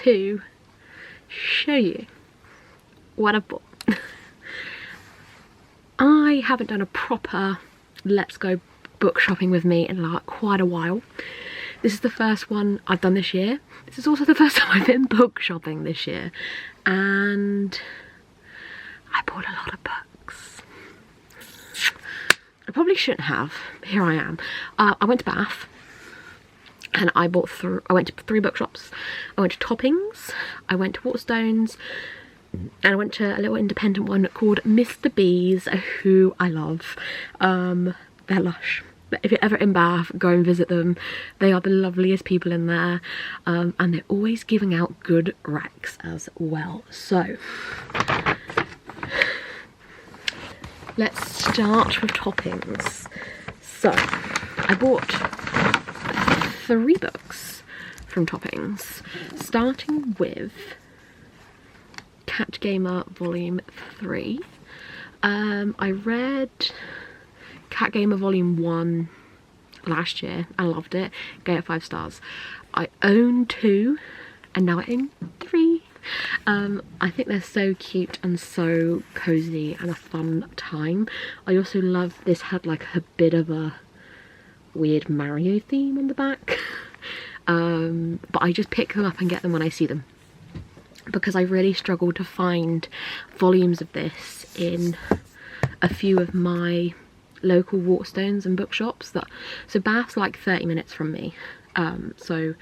to show you what I bought. I haven't done a proper let's go book shopping with me in like quite a while. This is the first one I've done this year. This is also the first time I've been book shopping this year, and I bought a lot of books. I probably shouldn't have. Here I am. I went to Bath and I went to 3 bookshops. I went to Toppings, I went to Waterstones, and I went to a little independent one called Mr. B's, who I love. They're lush. But if you're ever in Bath, go and visit them. They are the loveliest people in there, and they're always giving out good racks as well. So let's start with Toppings. So I bought 3 books from Toppings, starting with Cat Gamer Volume 3. I read Cat Gamer Volume 1 last year. I loved it. Gave it 5 stars. I own 2 and now I own 3. I think they're so cute and so cozy and a fun time. I also love this had like a bit of a weird Mario theme on the back. But I just pick them up and get them when I see them, because I really struggle to find volumes of this in a few of my local Waterstones and bookshops. So Bath's like 30 minutes from me, so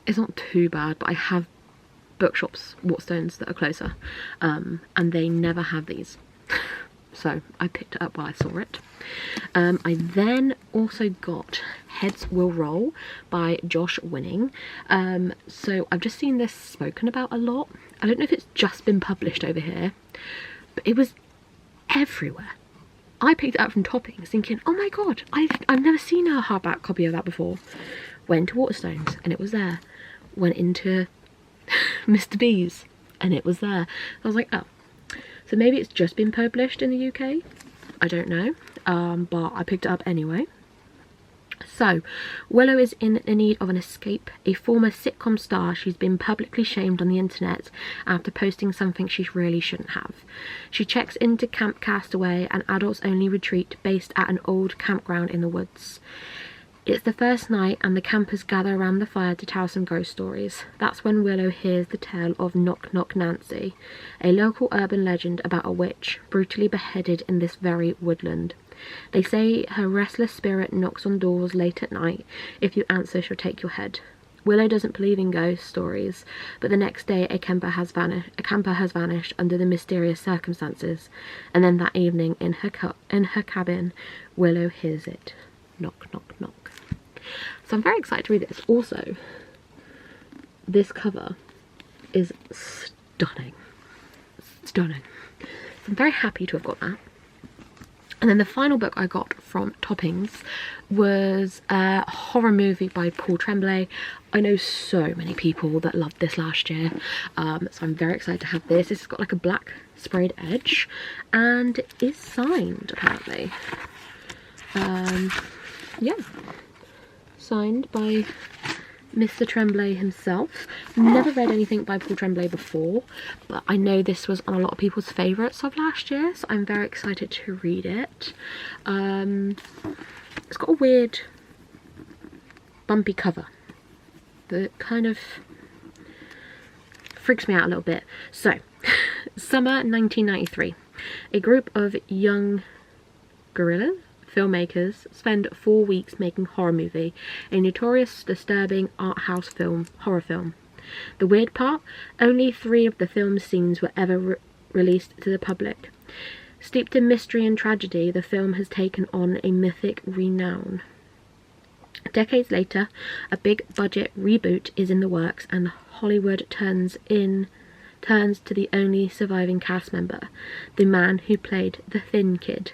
it's not too bad, but I have bookshops, Waterstones, that are closer, and they never have these. So I picked it up while I saw it. I then also got Heads Will Roll by Josh Winning. So I've just seen this spoken about a lot. I don't know if it's just been published over here, but it was everywhere. I picked it up from Toppings thinking, oh my god, I've never seen a hardback copy of that before. Went to Waterstones and it was there. Went into Mr. B's and it was there. I was like, oh, so maybe it's just been published in the UK. I don't know, but I picked it up anyway. So, Willow is in need of an escape. A former sitcom star, she's been publicly shamed on the internet after posting something she really shouldn't have. She checks into Camp Castaway, an adults-only retreat based at an old campground in the woods. It's the first night and the campers gather around the fire to tell some ghost stories. That's when Willow hears the tale of Knock Knock Nancy, a local urban legend about a witch brutally beheaded in this very woodland. They say her restless spirit knocks on doors late at night. If you answer, she'll take your head. Willow doesn't believe in ghost stories, but the next day a camper has vanished under the mysterious circumstances, and then that evening in her cabin, Willow hears it. Knock, knock, knock. So I'm very excited to read this. Also, this cover is stunning. Stunning. So I'm very happy to have got that. And then the final book I got from Toppings was a horror movie by Paul Tremblay. I know so many people that loved this last year, so I'm very excited to have this. This has got like a black sprayed edge and it is signed apparently. Yeah, signed by Mr. Tremblay himself. Never read anything by Paul Tremblay before, but I know this was on a lot of people's favourites of last year, so I'm very excited to read it. It's got a weird bumpy cover that kind of freaks me out a little bit. So, summer 1993. A group of young guerrillas filmmakers spend 4 weeks making Horror Movie, a notorious, disturbing art house horror film. The weird part? Only 3 of the film's scenes were ever released to the public. Steeped in mystery and tragedy, the film has taken on a mythic renown. Decades later, a big-budget reboot is in the works, and Hollywood turns to the only surviving cast member, the man who played the Thin Kid.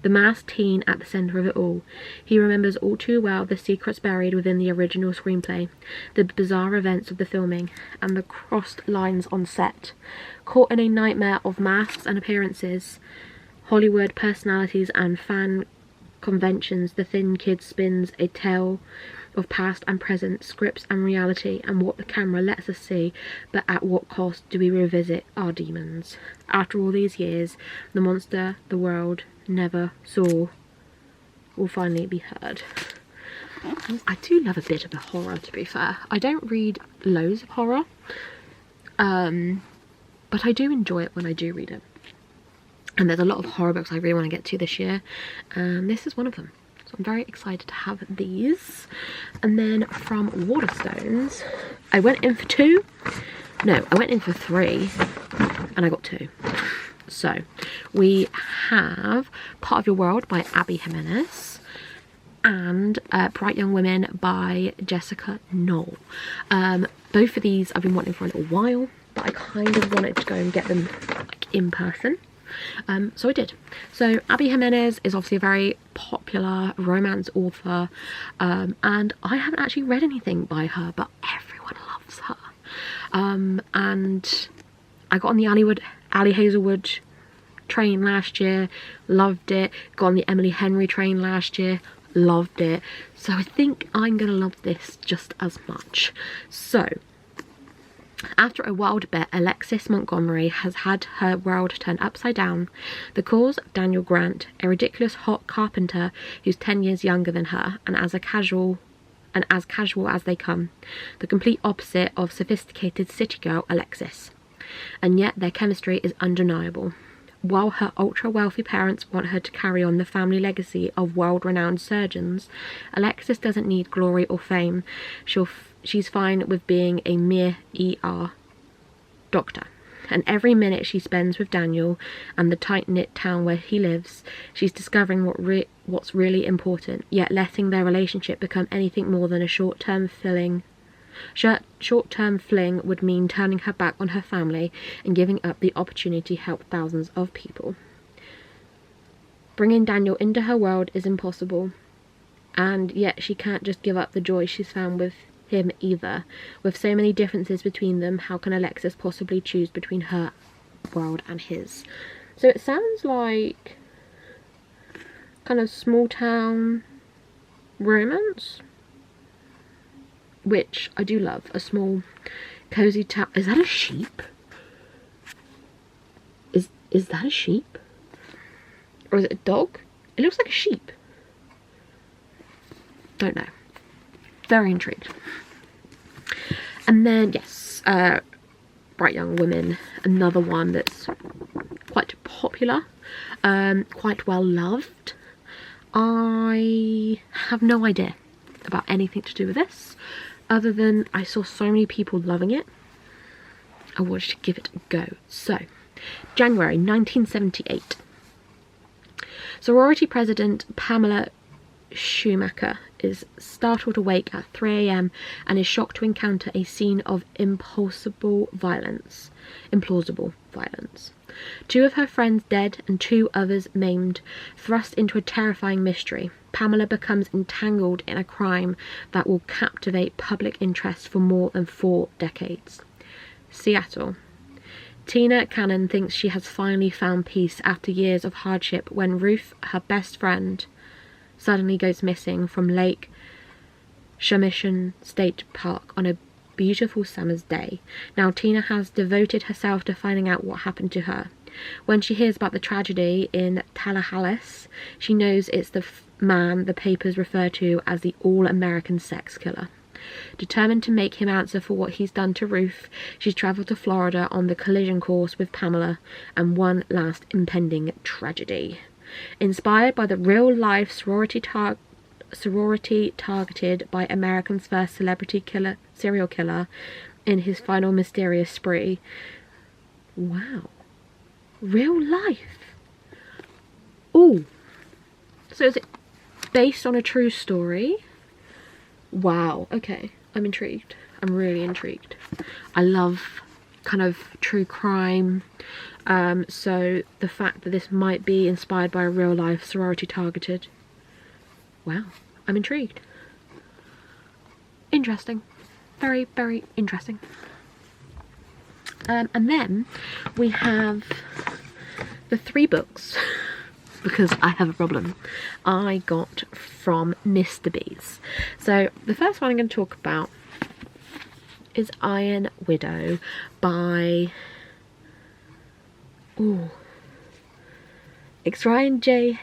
The masked teen at the centre of it all. He remembers all too well the secrets buried within the original screenplay, the bizarre events of the filming, and the crossed lines on set. Caught in a nightmare of masks and appearances, Hollywood personalities and fan conventions, the Thin Kid spins a tale of past and present, scripts and reality, and what the camera lets us see, but at what cost do we revisit our demons? After all these years, the monster the world never saw will finally be heard. I do love a bit of a horror, to be fair. I don't read loads of horror, but I do enjoy it when I do read it. And there's a lot of horror books I really want to get to this year, and this is one of them. So I'm very excited to have these. And then from Waterstones, I went in for 2. No, I went in for 3, and I got 2. So we have Part of Your World by Abby Jimenez, and Bright Young Women by Jessica Knoll. Both of these I've been wanting for a little while, but I kind of wanted to go and get them like in person. So I did. So Abby Jimenez is obviously a very popular romance author, and I haven't actually read anything by her, but everyone loves her. And I got on the Ali Hazelwood train last year, loved it. Got on the Emily Henry train last year, loved it. So I think I'm gonna love this just as much. So after a wild bet, Alexis Montgomery has had her world turned upside down. The cause, Daniel Grant, a ridiculous hot carpenter who's 10 years younger than her, and as casual as they come. The complete opposite of sophisticated city girl Alexis. And yet their chemistry is undeniable. While her ultra-wealthy parents want her to carry on the family legacy of world-renowned surgeons, Alexis doesn't need glory or fame. She's fine with being a mere ER doctor. And every minute she spends with Daniel and the tight-knit town where he lives, she's discovering what's really important, yet letting their relationship become anything more than a short-term fling would mean turning her back on her family and giving up the opportunity to help thousands of people. Bringing Daniel into her world is impossible, and yet she can't just give up the joy she's found with him either. With so many differences between them, how can Alexis possibly choose between her world and his? So it sounds like kind of small town romance, which I do love. A small cozy town. Is that a sheep? Is that a sheep? Or is it a dog? It looks like a sheep. Don't know. Very intrigued. And then yes, Bright Young Women, another one that's quite popular, quite well loved. I have no idea about anything to do with this, other than I saw so many people loving it. I wanted to give it a go. So, January 1978. Sorority president Pamela Schumacher is startled awake at 3 AM and is shocked to encounter a scene of implausible violence. 2 of her friends dead and 2 others maimed, thrust into a terrifying mystery. Pamela becomes entangled in a crime that will captivate public interest for more than 4 decades. Seattle. Tina Cannon thinks she has finally found peace after years of hardship when Ruth, her best friend, suddenly goes missing from Lake Shumishin State Park on a beautiful summer's day. Now Tina has devoted herself to finding out what happened to her. When she hears about the tragedy in Tallahassee, she knows it's the man the papers refer to as the all-American sex killer. Determined to make him answer for what he's done to Ruth, she's travelled to Florida on the collision course with Pamela and one last impending tragedy. Inspired by the real-life sorority targeted by America's first serial killer in his final mysterious spree. Wow. Real life. Oh. So is it based on a true story? Wow. Okay. I'm intrigued. I'm really intrigued. I love kind of true crime. So the fact that this might be inspired by a real life sorority targeted. Wow. I'm intrigued. Interesting. Very, very interesting. And then we have the 3 books because I have a problem, I got from Mr. Bees. So the first one I'm going to talk about is Iron Widow by it's Ryan J.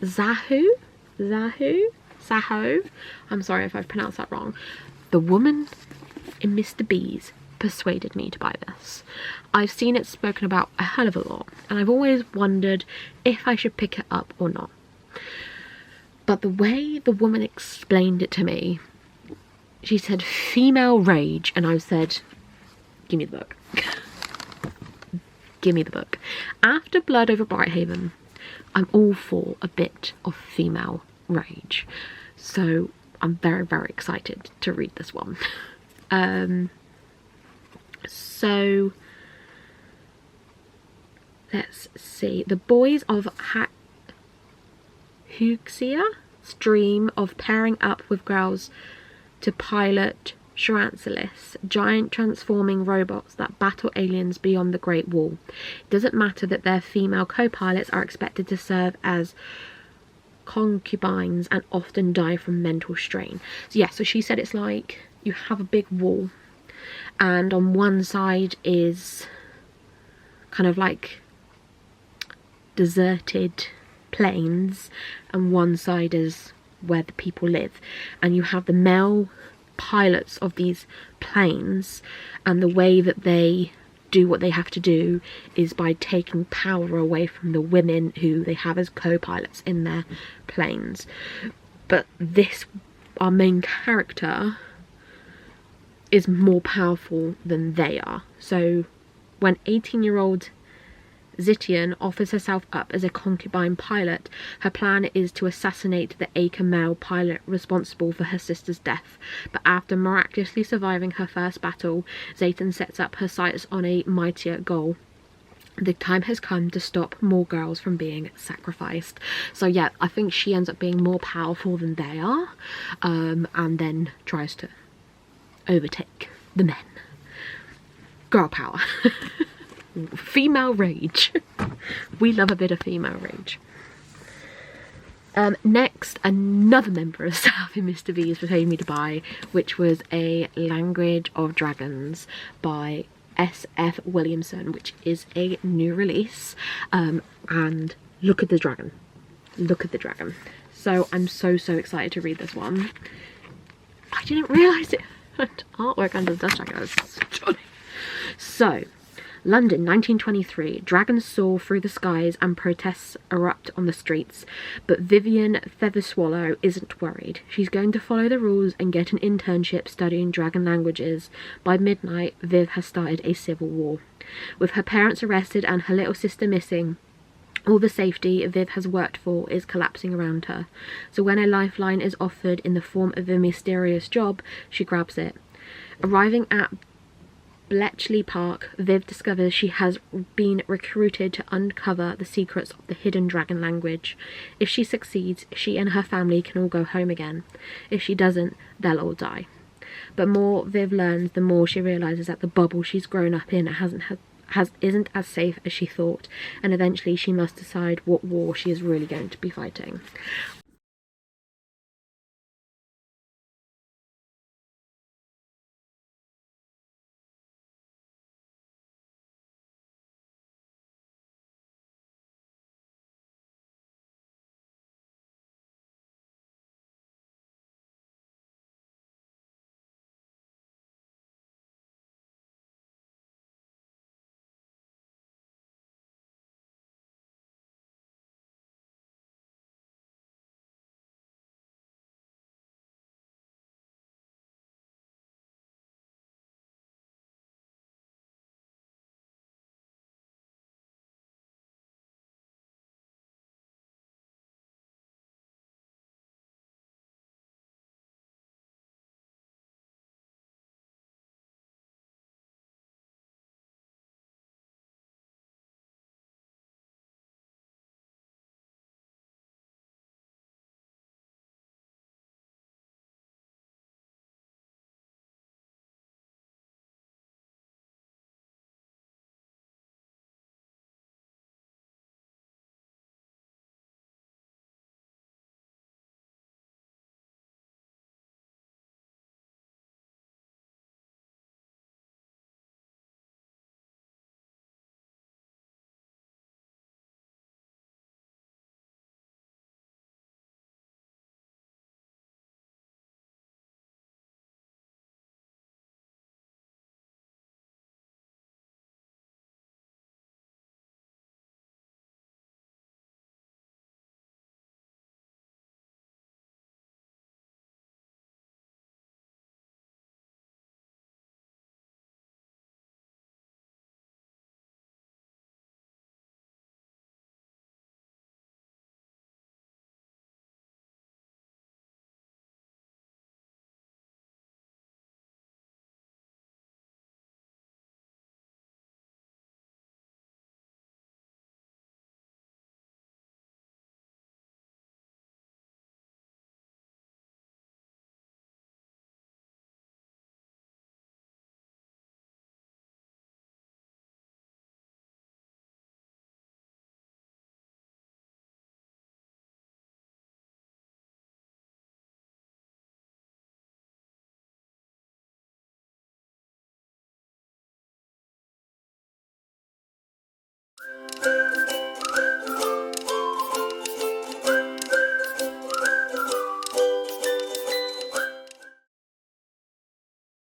Zaho. I'm sorry if I've pronounced that wrong. The woman in Mr. Bees persuaded me to buy this. I've seen it spoken about a hell of a lot, and I've always wondered if I should pick it up or not. But the way the woman explained it to me, she said female rage, and I said, give me the book. Give me the book. After Blood over Brighthaven, I'm all for a bit of female rage. So I'm very, very excited to read this one. So let's see. The boys of Huxia's dream of pairing up with girls to pilot Sharancelis, giant transforming robots that battle aliens beyond the Great Wall. It doesn't matter that their female co-pilots are expected to serve as concubines and often die from mental strain. So yeah, so she said it's like you have a big wall, and on one side is kind of like deserted plains, and one side is where the people live, and you have the male pilots of these planes, and the way that they do what they have to do is by taking power away from the women who they have as co-pilots in their planes. But this, our main character, is more powerful than they are. So when 18-year-old Zitian offers herself up as a concubine pilot, her plan is to assassinate the Acre male pilot responsible for her sister's death. But after miraculously surviving her first battle, Zayton sets up her sights on a mightier goal. The time has come to stop more girls from being sacrificed. So yeah, I think she ends up being more powerful than they are, and then tries to overtake the men. Girl power. Female rage. We love a bit of female rage. Next, another member of staff in Mr. Bees persuaded me to buy, which was A Language of Dragons by S.F. Williamson, which is a new release. And look at the dragon. Look at the dragon. So I'm so excited to read this one. I didn't realise it had artwork under the dust jacket. That was stunning. So, London, 1923. Dragons soar through the skies and protests erupt on the streets. But Vivian Featherswallow isn't worried. She's going to follow the rules and get an internship studying dragon languages. By midnight, Viv has started a civil war. With her parents arrested and her little sister missing, all the safety Viv has worked for is collapsing around her. So when a lifeline is offered in the form of a mysterious job, she grabs it. Arriving at Bletchley Park, Viv discovers she has been recruited to uncover the secrets of the hidden dragon language. If she succeeds, she and her family can all go home again. If she doesn't, they'll all die. But more Viv learns, the more she realises that the bubble she's grown up in isn't as safe as she thought, and eventually she must decide what war she is really going to be fighting.